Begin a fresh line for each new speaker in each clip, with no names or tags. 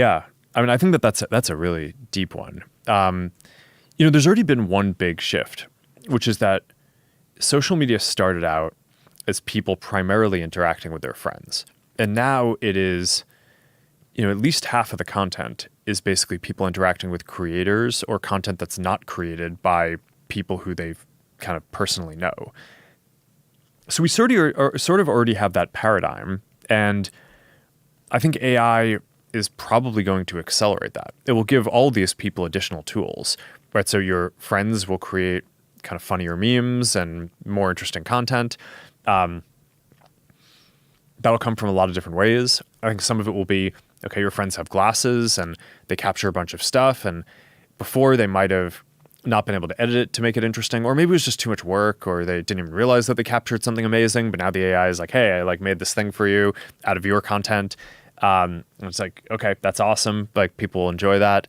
Yeah. I mean, I think that's a really deep one. There's already been one big shift, which is that social media started out as people primarily interacting with their friends. And now it is, at least half of the content is basically people interacting with creators or content that's not created by people who they kind of personally know. So we sort of already have that paradigm. And I think AI is probably going to accelerate that. It will give all these people additional tools, right? So your friends will create kind of funnier memes and more interesting content. That'll come from a lot of different ways. I think some of it will be, okay, your friends have glasses and they capture a bunch of stuff. And before they might have not been able to edit it to make it interesting, or maybe it was just too much work, or they didn't even realize that they captured something amazing. But now the AI is like, hey, I made this thing for you out of your content. And it's like, okay, that's awesome. People will enjoy that.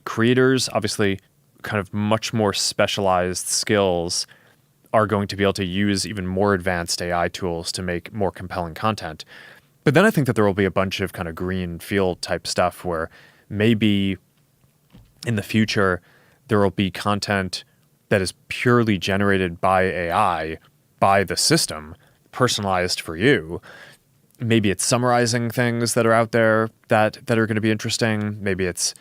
Creators, obviously, kind of much more specialized skills are going to be able to use even more advanced AI tools to make more compelling content. But then I think that there will be a bunch of kind of green field type stuff where maybe in the future there will be content that is purely generated by AI, by the system, personalized for you. Maybe it's summarizing things that are out there that are going to be interesting. Maybe it's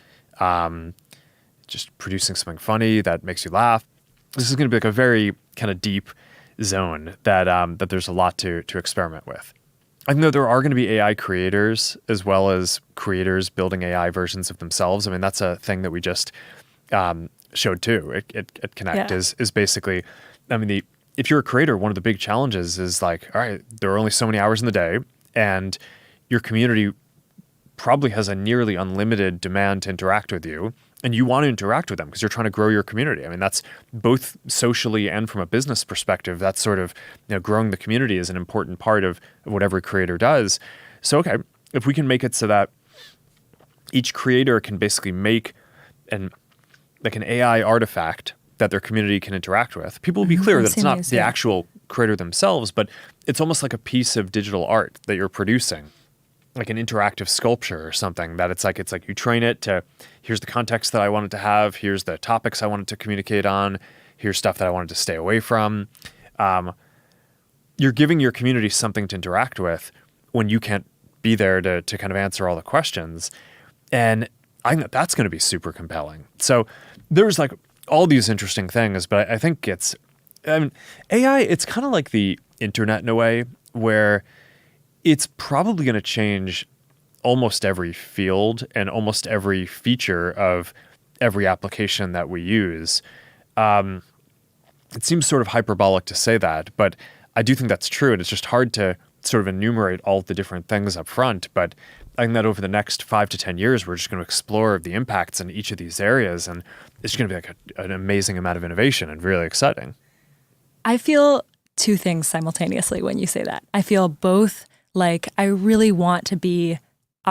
just producing something funny that makes you laugh. This is going to be a very kind of deep zone that there's a lot to experiment with. I think that there are going to be AI creators as well as creators building AI versions of themselves. I mean, that's a thing that we just showed too at Connect. Yeah. is basically, I mean, if you're a creator, one of the big challenges is all right, there are only so many hours in the day, and your community probably has a nearly unlimited demand to interact with you. And you want to interact with them because you're trying to grow your community. I mean, that's both socially and from a business perspective. That's sort of, growing the community is an important part of what every creator does. So, okay, if we can make it so that each creator can basically make an AI artifact that their community can interact with, people will be clear that it's not the actual creator themselves, but it's almost like a piece of digital art that you're producing, like an interactive sculpture or something that it's like you train it to, here's the context that I want it to have, here's the topics I want it to communicate on, here's stuff that I want it to stay away from. You're giving your community something to interact with when you can't be there to kind of answer all the questions. And I think that's going to be super compelling. So there's all these interesting things, but I think AI, it's kind of like the internet in a way where it's probably going to change almost every field and almost every feature of every application that we use. It seems sort of hyperbolic to say that, but I do think that's true. And it's just hard to sort of enumerate all the different things up front. But I think that over the next 5 to 10 years, we're just going to explore the impacts in each of these areas. And it's going to be an amazing amount of innovation and really exciting.
I feel two things simultaneously when you say that. I feel both I really want to be